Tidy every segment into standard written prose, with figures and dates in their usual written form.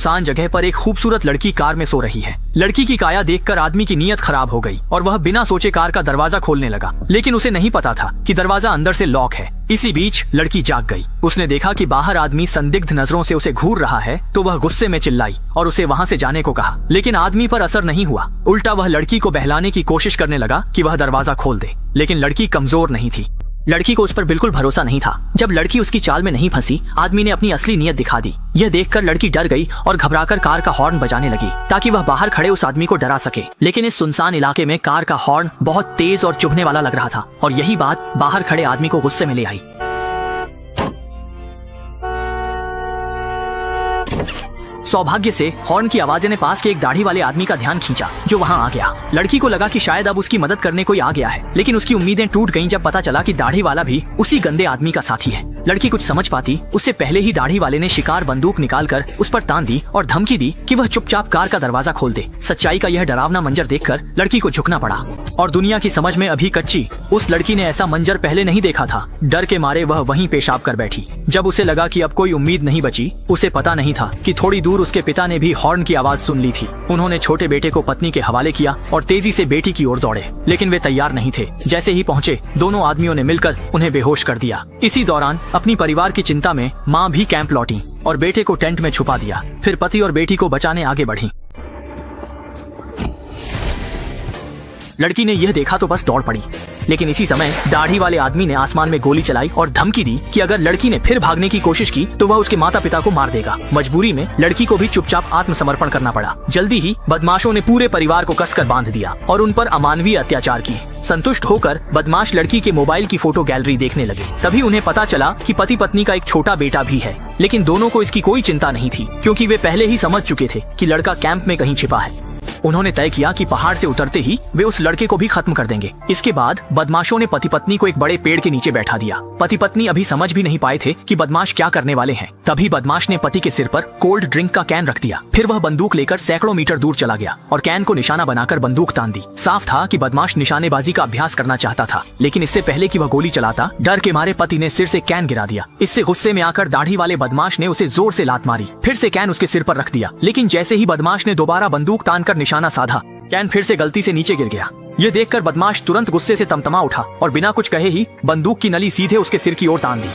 सुनसान जगह पर एक खूबसूरत लड़की कार में सो रही है। लड़की की काया देखकर आदमी की नीयत खराब हो गई और वह बिना सोचे कार का दरवाजा खोलने लगा, लेकिन उसे नहीं पता था कि दरवाजा अंदर से लॉक है। इसी बीच लड़की जाग गई। उसने देखा कि बाहर आदमी संदिग्ध नजरों से उसे घूर रहा है, तो वह गुस्से में चिल्लाई और उसे वहाँ से जाने को कहा, लेकिन आदमी पर असर नहीं हुआ। उल्टा वह लड़की को बहलाने की कोशिश करने लगा कि वह दरवाजा खोल दे, लेकिन लड़की कमजोर नहीं थी। लड़की को उस पर बिल्कुल भरोसा नहीं था। जब लड़की उसकी चाल में नहीं फंसी, आदमी ने अपनी असली नीयत दिखा दी। यह देखकर लड़की डर गई और घबराकर कार का हॉर्न बजाने लगी ताकि वह बाहर खड़े उस आदमी को डरा सके। लेकिन इस सुनसान इलाके में कार का हॉर्न बहुत तेज और चुभने वाला लग रहा था और यही बात बाहर खड़े आदमी को गुस्से में ले आई। सौभाग्य से हॉर्न की आवाज़ ने पास के एक दाढ़ी वाले आदमी का ध्यान खींचा, जो वहां आ गया। लड़की को लगा कि शायद अब उसकी मदद करने कोई आ गया है, लेकिन उसकी उम्मीदें टूट गईं जब पता चला कि दाढ़ी वाला भी उसी गंदे आदमी का साथी है। लड़की कुछ समझ पाती उससे पहले ही दाढ़ी वाले ने शिकार बंदूक निकालकर उस पर तान दी और धमकी दी कि वह चुपचाप कार का दरवाजा खोल दे। सच्चाई का यह डरावना मंजर देखकर लड़की को झुकना पड़ा और दुनिया की समझ में अभी कच्ची उस लड़की ने ऐसा मंजर पहले नहीं देखा था। डर के मारे वह वहीं पेशाब कर बैठी। जब उसे लगा कि अब कोई उम्मीद नहीं बची, उसे पता नहीं था कि थोड़ी दूर उसके पिता ने भी हॉर्न की आवाज सुन ली थी। उन्होंने छोटे बेटे को पत्नी के हवाले किया और तेजी से बेटी की ओर दौड़े, लेकिन वे तैयार नहीं थे। जैसे ही पहुंचे, दोनों आदमियों ने मिलकर उन्हें बेहोश कर दिया। इसी दौरान अपनी परिवार की चिंता में माँ भी कैंप लौटी और बेटे को टेंट में छुपा दिया। फिर पति और बेटी को बचाने आगे बढ़ी। लड़की ने यह देखा तो बस दौड़ पड़ी, लेकिन इसी समय दाढ़ी वाले आदमी ने आसमान में गोली चलाई और धमकी दी कि अगर लड़की ने फिर भागने की कोशिश की तो वह उसके माता पिता को मार देगा। मजबूरी में लड़की को भी चुपचाप आत्मसमर्पण करना पड़ा। जल्दी ही बदमाशों ने पूरे परिवार को कसकर बांध दिया और उन पर अमानवीय अत्याचार किए। संतुष्ट होकर बदमाश लड़की के मोबाइल की फोटो गैलरी देखने लगे। तभी उन्हें पता चला कि पति पत्नी का एक छोटा बेटा भी है, लेकिन दोनों को इसकी कोई चिंता नहीं थी, क्योंकि वे पहले ही समझ चुके थे कि लड़का कैंप में कहीं छिपा है। उन्होंने तय किया कि पहाड़ से उतरते ही वे उस लड़के को भी खत्म कर देंगे। इसके बाद बदमाशों ने पति पत्नी को एक बड़े पेड़ के नीचे बैठा दिया। पति पत्नी अभी समझ भी नहीं पाए थे कि बदमाश क्या करने वाले हैं। तभी बदमाश ने पति के सिर पर कोल्ड ड्रिंक का कैन रख दिया। फिर वह बंदूक लेकर सैकड़ों मीटर दूर चला गया और कैन को निशाना बनाकर बंदूक तान दी। साफ था कि बदमाश निशानेबाजी का अभ्यास करना चाहता था, लेकिन इससे पहले कि वह गोली चलाता, डर के मारे पति ने सिर से कैन गिरा दिया। इससे गुस्से में आकर दाढ़ी वाले बदमाश ने उसे जोर से लात मारी। फिर से कैन उसके सिर पर रख दिया, लेकिन जैसे ही बदमाश ने दोबारा बंदूक तानकर निशाना साधा, कैन फिर से गलती से नीचे गिर गया। ये देखकर बदमाश तुरंत गुस्से से तमतमा उठा और बिना कुछ कहे ही बंदूक की नली सीधे उसके सिर की ओर तान दी।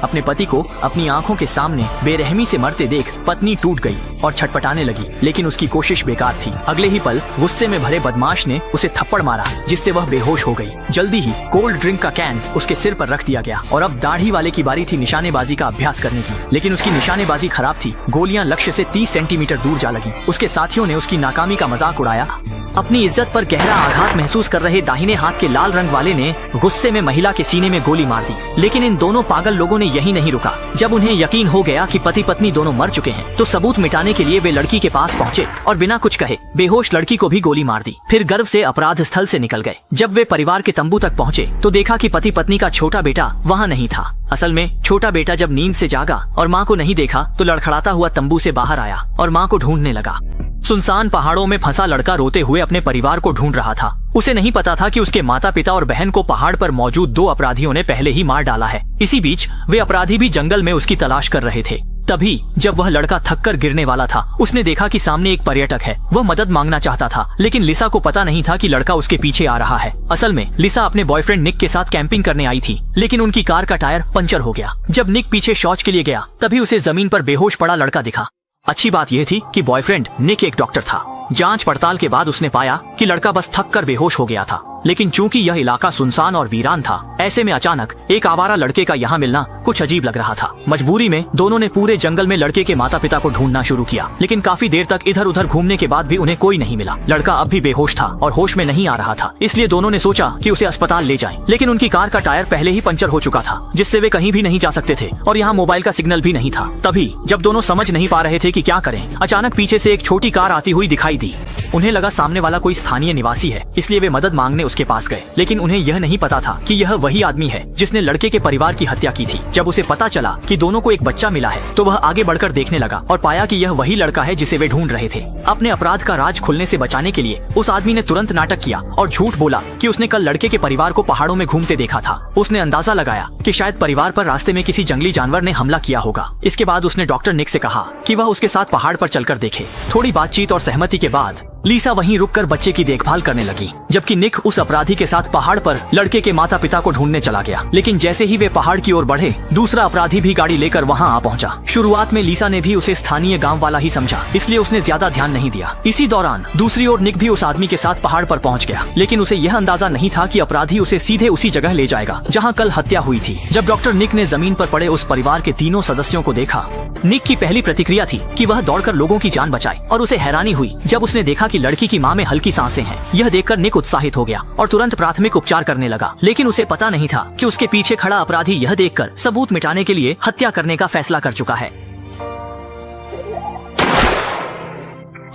अपने पति को अपनी आंखों के सामने बेरहमी से मरते देख पत्नी टूट गई और छटपटाने लगी, लेकिन उसकी कोशिश बेकार थी। अगले ही पल गुस्से में भरे बदमाश ने उसे थप्पड़ मारा, जिससे वह बेहोश हो गई। जल्दी ही कोल्ड ड्रिंक का कैन उसके सिर पर रख दिया गया और अब दाढ़ी वाले की बारी थी निशानेबाजी का अभ्यास करने की, लेकिन उसकी निशानेबाजी खराब थी। गोलियां लक्ष्य से 30 सेंटीमीटर दूर जा लगी। उसके साथियों ने उसकी नाकामी का मजाक उड़ाया। अपनी इज्जत पर गहरा आघात महसूस कर रहे दाहिने हाथ के लाल रंग वाले ने गुस्से में महिला के सीने में गोली मार दी, लेकिन इन दोनों पागल लोगों ने यही नहीं रुका। जब उन्हें यकीन हो गया कि पति पत्नी दोनों मर चुके हैं, तो सबूत मिटाने के लिए वे लड़की के पास पहुंचे और बिना कुछ कहे बेहोश लड़की को भी गोली मार दी। फिर गर्व से अपराध स्थल से निकल गए। जब वे परिवार के तंबू तक पहुंचे तो देखा कि पति पत्नी का छोटा बेटा वहां नहीं था। असल में छोटा बेटा जब नींद से जागा और माँ को नहीं देखा तो लड़खड़ाता हुआ तंबू से बाहर आया और माँ को ढूंढने लगा। सुनसान पहाड़ों में फंसा लड़का रोते हुए अपने परिवार को ढूंढ रहा था। उसे नहीं पता था कि उसके माता पिता और बहन को पहाड़ पर मौजूद 2 अपराधियों ने पहले ही मार डाला है। इसी बीच वे अपराधी भी जंगल में उसकी तलाश कर रहे थे। तभी जब वह लड़का थककर गिरने वाला था, उसने देखा कि सामने एक पर्यटक है। वह मदद मांगना चाहता था, लेकिन लिसा को पता नहीं था कि लड़का उसके पीछे आ रहा है। असल में लिसा अपने बॉयफ्रेंड निक के साथ कैंपिंग करने आई थी, लेकिन उनकी कार का टायर पंचर हो गया। जब निक पीछे शौच के लिए गया, तभी उसे जमीन पर बेहोश पड़ा लड़का दिखा। अच्छी बात यह थी कि बॉयफ्रेंड निक एक डॉक्टर था। जांच पड़ताल के बाद उसने पाया कि लड़का बस थक कर बेहोश हो गया था, लेकिन चूंकि यह इलाका सुनसान और वीरान था, ऐसे में अचानक एक आवारा लड़के का यहाँ मिलना कुछ अजीब लग रहा था। मजबूरी में दोनों ने पूरे जंगल में लड़के के माता पिता को ढूंढना शुरू किया, लेकिन काफी देर तक इधर उधर घूमने के बाद भी उन्हें कोई नहीं मिला। लड़का अब भी बेहोश था और होश में नहीं आ रहा था, इसलिए दोनों ने सोचा कि उसे अस्पताल ले जाएं। लेकिन उनकी कार का टायर पहले ही पंचर हो चुका था, जिससे वे कहीं भी नहीं जा सकते थे और यहाँ मोबाइल का सिग्नल भी नहीं था। तभी जब दोनों समझ नहीं पा रहे थे कि क्या करें, अचानक पीछे से एक छोटी कार आती हुई दिखाई दी। उन्हें लगा सामने वाला कोई स्थानीय निवासी है, इसलिए वे मदद मांगने उसके पास गए। लेकिन उन्हें यह नहीं पता था कि यह वही आदमी है जिसने लड़के के परिवार की हत्या की थी। जब उसे पता चला कि दोनों को एक बच्चा मिला है तो वह आगे बढ़कर देखने लगा और पाया कि यह वही लड़का है जिसे वे ढूंढ रहे थे। अपने अपराध का राज खुलने से बचाने के लिए उस आदमी ने तुरंत नाटक किया और झूठ बोला कि उसने कल लड़के के परिवार को पहाड़ों में घूमते देखा था। उसने अंदाजा लगाया कि शायद परिवार पर रास्ते में किसी जंगली जानवर ने हमला किया होगा। इसके बाद उसने डॉक्टर निक से कहा कि वह उसके साथ पहाड़ पर चलकर देखे। थोड़ी बातचीत और सहमति के बाद लीसा वहीं रुककर बच्चे की देखभाल करने लगी, जबकि निक उस अपराधी के साथ पहाड़ पर लड़के के माता पिता को ढूंढने चला गया। लेकिन जैसे ही वे पहाड़ की ओर बढ़े, दूसरा अपराधी भी गाड़ी लेकर वहां आ पहुंचा। शुरुआत में लीसा ने भी उसे स्थानीय गांव वाला ही समझा, इसलिए उसने ज्यादा ध्यान नहीं दिया। इसी दौरान दूसरी ओर निक भी उस आदमी के साथ पहाड़ पर पहुंच गया, लेकिन उसे यह अंदाजा नहीं था कि अपराधी उसे सीधे उसी जगह ले जाएगा जहाँ कल हत्या हुई थी। जब डॉक्टर निक ने जमीन पर पड़े उस परिवार के तीनों सदस्यों को देखा, निक की पहली प्रतिक्रिया थी कि वह दौड़कर लोगों की जान बचाए, और उसे हैरानी हुई जब उसने देखा कि लड़की की मां में हल्की सांसें हैं। यह देखकर निक उत्साहित हो गया और तुरंत प्राथमिक उपचार करने लगा। लेकिन उसे पता नहीं था कि उसके पीछे खड़ा अपराधी यह देखकर सबूत मिटाने के लिए हत्या करने का फैसला कर चुका है।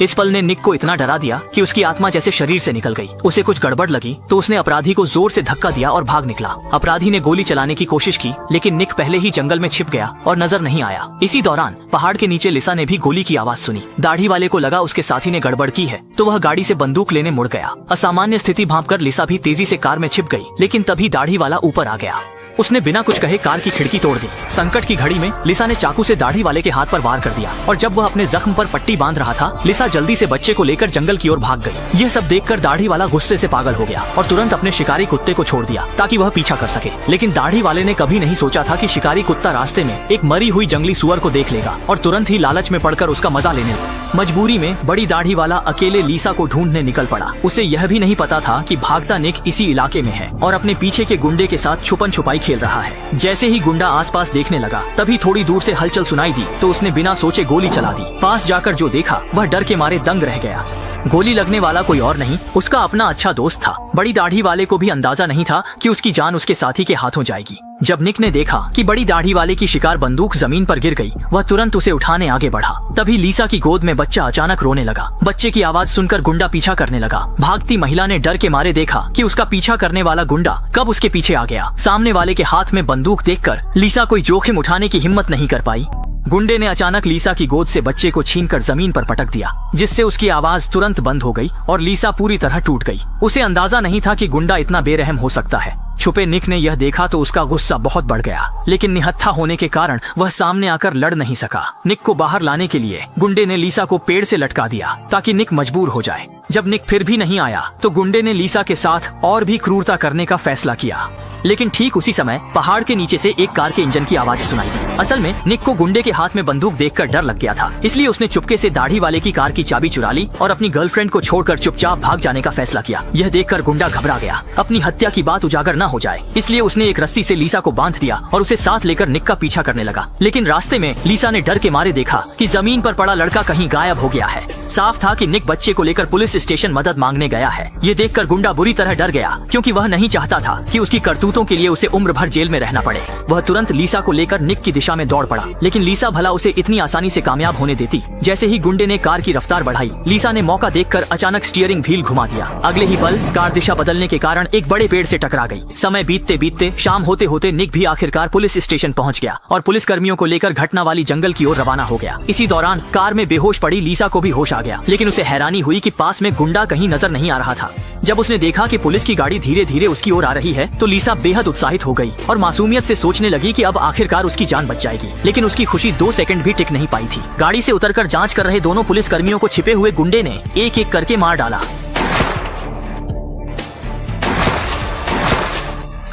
इस पल ने निक को इतना डरा दिया कि उसकी आत्मा जैसे शरीर से निकल गई। उसे कुछ गड़बड़ लगी तो उसने अपराधी को जोर से धक्का दिया और भाग निकला। अपराधी ने गोली चलाने की कोशिश की, लेकिन निक पहले ही जंगल में छिप गया और नजर नहीं आया। इसी दौरान पहाड़ के नीचे लिसा ने भी गोली की आवाज सुनी। दाढ़ी वाले को लगा उसके साथी ने गड़बड़ की है, तो वह गाड़ी से बंदूक लेने मुड़ गया। असामान्य स्थिति भांपकर लिसा भी तेजी से कार में छिप गई, लेकिन तभी दाढ़ी वाला ऊपर आ गया। उसने बिना कुछ कहे कार की खिड़की तोड़ दी। संकट की घड़ी में लिसा ने चाकू से दाढ़ी वाले के हाथ पर वार कर दिया, और जब वह अपने जख्म पर पट्टी बांध रहा था, लिसा जल्दी से बच्चे को लेकर जंगल की ओर भाग गई। यह सब देखकर दाढ़ी वाला गुस्से से पागल हो गया और तुरंत अपने शिकारी कुत्ते को छोड़ दिया ताकि वह पीछा कर सके। लेकिन दाढ़ी वाले ने कभी नहीं सोचा था कि शिकारी कुत्ता रास्ते में एक मरी हुई जंगली सुअर को देख लेगा और तुरंत ही लालच में पड़कर उसका मजा लेने लगा। मजबूरी में बड़ी दाढ़ी वाला अकेले लीसा को ढूंढने निकल पड़ा। उसे यह भी नहीं पता था कि भागता निक इसी इलाके में है और अपने पीछे के गुंडे के साथ छुपन छुपाई खेल रहा है। जैसे ही गुंडा आसपास देखने लगा, तभी थोड़ी दूर से हलचल सुनाई दी तो उसने बिना सोचे गोली चला दी। पास जाकर जो देखा वह डर के मारे दंग रह गया। गोली लगने वाला कोई और नहीं, उसका अपना अच्छा दोस्त था। बड़ी दाढ़ी वाले को भी अंदाजा नहीं था कि उसकी जान उसके साथी के हाथों जाएगी। जब निक ने देखा कि बड़ी दाढ़ी वाले की शिकार बंदूक जमीन पर गिर गई, वह तुरंत उसे उठाने आगे बढ़ा। तभी लीसा की गोद में बच्चा अचानक रोने लगा। बच्चे की आवाज सुनकर गुंडा पीछा करने लगा। भागती महिला ने डर के मारे देखा कि उसका पीछा करने वाला गुंडा कब उसके पीछे आ गया। सामने वाले के हाथ में बंदूक देखकर लीसा कोई जोखिम उठाने की हिम्मत नहीं कर पाई। गुंडे ने अचानक लीसा की गोद से बच्चे को छीनकर जमीन पर पटक दिया, जिससे उसकी आवाज तुरंत बंद हो गई और लीसा पूरी तरह टूट गई। उसे अंदाजा नहीं था कि गुंडा इतना बेरहम हो सकता है। छुपे निक ने यह देखा तो उसका गुस्सा बहुत बढ़ गया, लेकिन निहत्था होने के कारण वह सामने आकर लड़ नहीं सका। निक को बाहर लाने के लिए गुंडे ने लीसा को पेड़ से लटका दिया ताकि निक मजबूर हो जाए। जब निक फिर भी नहीं आया तो गुंडे ने लीसा के साथ और भी क्रूरता करने का फैसला किया। लेकिन ठीक उसी समय पहाड़ के नीचे से एक कार के इंजन की आवाज सुनाई दी। असल में निक को गुंडे के हाथ में बंदूक देखकर डर लग गया था, इसलिए उसने चुपके से दाढ़ी वाले की कार की चाबी चुरा ली और अपनी गर्लफ्रेंड को छोड़कर चुपचाप भाग जाने का फैसला किया। यह देखकर गुंडा घबरा गया, अपनी हत्या की बात उजागर न हो जाए, इसलिए उसने एक रस्सी से लीसा को बांध दिया और उसे साथ लेकर निक का पीछा करने लगा। लेकिन रास्ते में लीसा ने डर के मारे देखा कि जमीन पर पड़ा लड़का कहीं गायब हो गया है। साफ था कि निक बच्चे को लेकर पुलिस स्टेशन मदद मांगने गया है। ये देखकर गुंडा बुरी तरह डर गया, क्योंकि वह नहीं चाहता था कि उसकी करतूतों के लिए उसे उम्र भर जेल में रहना पड़े। वह तुरंत लीसा को लेकर निक की दिशा में दौड़ पड़ा, लेकिन लीसा भला उसे इतनी आसानी से कामयाब होने देती। जैसे ही गुंडे ने कार की रफ्तार बढ़ाई, लीसा ने मौका देखकर अचानक स्टीयरिंग व्हील घुमा दिया। अगले ही पल कार दिशा बदलने के कारण एक बड़े पेड़ से टकरा गई। समय बीतते बीतते शाम होते होते निक भी आखिरकार पुलिस स्टेशन पहुंच गया और पुलिस कर्मियों को लेकर घटना वाली जंगल की ओर रवाना हो गया। इसी दौरान कार में बेहोश पड़ी लीसा को भी होश आ गया, लेकिन उसे हैरानी हुई कि पास में गुंडा कहीं नजर नहीं आ रहा था। जब उसने देखा कि पुलिस की गाड़ी धीरे धीरे उसकी ओर आ रही है, तो लीसा बेहद उत्साहित हो गई और मासूमियत से सोचने लगी कि अब आखिरकार उसकी जान बच जाएगी। लेकिन उसकी खुशी 2 सेकंड भी टिक नहीं पाई थी। गाड़ी से उतरकर जांच कर रहे दोनों पुलिस कर्मियों को छिपे हुए गुंडे ने एक एक करके मार डाला।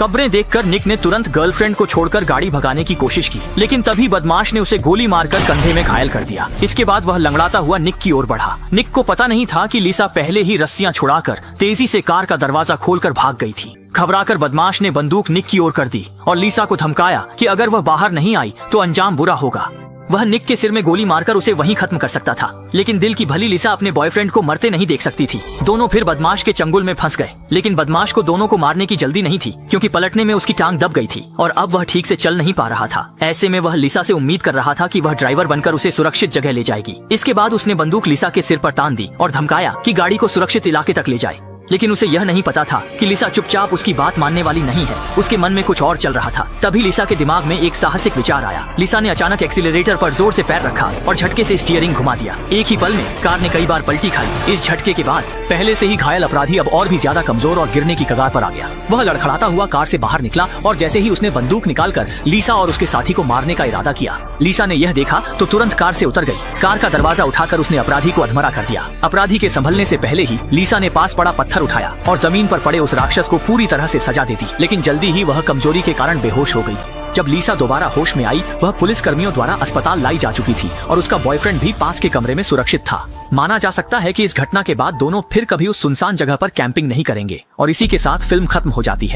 कब्रें देखकर निक ने तुरंत गर्लफ्रेंड को छोड़कर गाड़ी भगाने की कोशिश की, लेकिन तभी बदमाश ने उसे गोली मारकर कंधे में घायल कर दिया। इसके बाद वह लंगड़ाता हुआ निक की ओर बढ़ा। निक को पता नहीं था कि लीसा पहले ही रस्सियां छुड़ाकर तेजी से कार का दरवाजा खोलकर भाग गई थी। घबराकर बदमाश ने बंदूक निक की ओर कर दी और लीसा को धमकाया कि अगर वह बाहर नहीं आई तो अंजाम बुरा होगा। वह निक के सिर में गोली मारकर उसे वहीं खत्म कर सकता था, लेकिन दिल की भली लिसा अपने बॉयफ्रेंड को मरते नहीं देख सकती थी। दोनों फिर बदमाश के चंगुल में फंस गए, लेकिन बदमाश को दोनों को मारने की जल्दी नहीं थी, क्योंकि पलटने में उसकी टांग दब गई थी और अब वह ठीक से चल नहीं पा रहा था। ऐसे में वह लिसा से उम्मीद कर रहा था कि वह ड्राइवर बनकर उसे सुरक्षित जगह ले जाएगी। इसके बाद उसने बंदूक लिसा के सिर पर तान दी और धमकाया कि गाड़ी को सुरक्षित इलाके तक ले जाए, लेकिन उसे यह नहीं पता था कि लिसा चुपचाप उसकी बात मानने वाली नहीं है। उसके मन में कुछ और चल रहा था। तभी लिसा के दिमाग में एक साहसिक विचार आया। लिसा ने अचानक एक्सीलरेटर पर जोर से पैर रखा और झटके से स्टीयरिंग घुमा दिया। एक ही पल में कार ने कई बार पलटी खाई। इस झटके के बाद पहले से ही घायल अपराधी अब और भी ज्यादा कमजोर और गिरने की कगार पर आ गया। वह लड़खड़ाता हुआ कार से बाहर निकला और जैसे ही उसने बंदूक निकालकर लिसा और उसके साथी को मारने का इरादा किया, लिसा ने यह देखा तो तुरंत कार से उतर गई। कार का दरवाजा उठाकर उसने अपराधी को अधमरा कर दिया। अपराधी के संभलने से पहले ही लिसा ने पास पड़ा पत्थर उठाया और जमीन पर पड़े उस राक्षस को पूरी तरह से सजा दे दी, लेकिन जल्दी ही वह कमजोरी के कारण बेहोश हो गई। जब लिसा दोबारा होश में आई, वह पुलिस कर्मियों द्वारा अस्पताल लाई जा चुकी थी और उसका बॉयफ्रेंड भी पास के कमरे में सुरक्षित था। माना जा सकता है कि इस घटना के बाद दोनों फिर कभी उस सुनसान जगह पर कैंपिंग नहीं करेंगे और इसी के साथ फिल्म खत्म हो जाती है।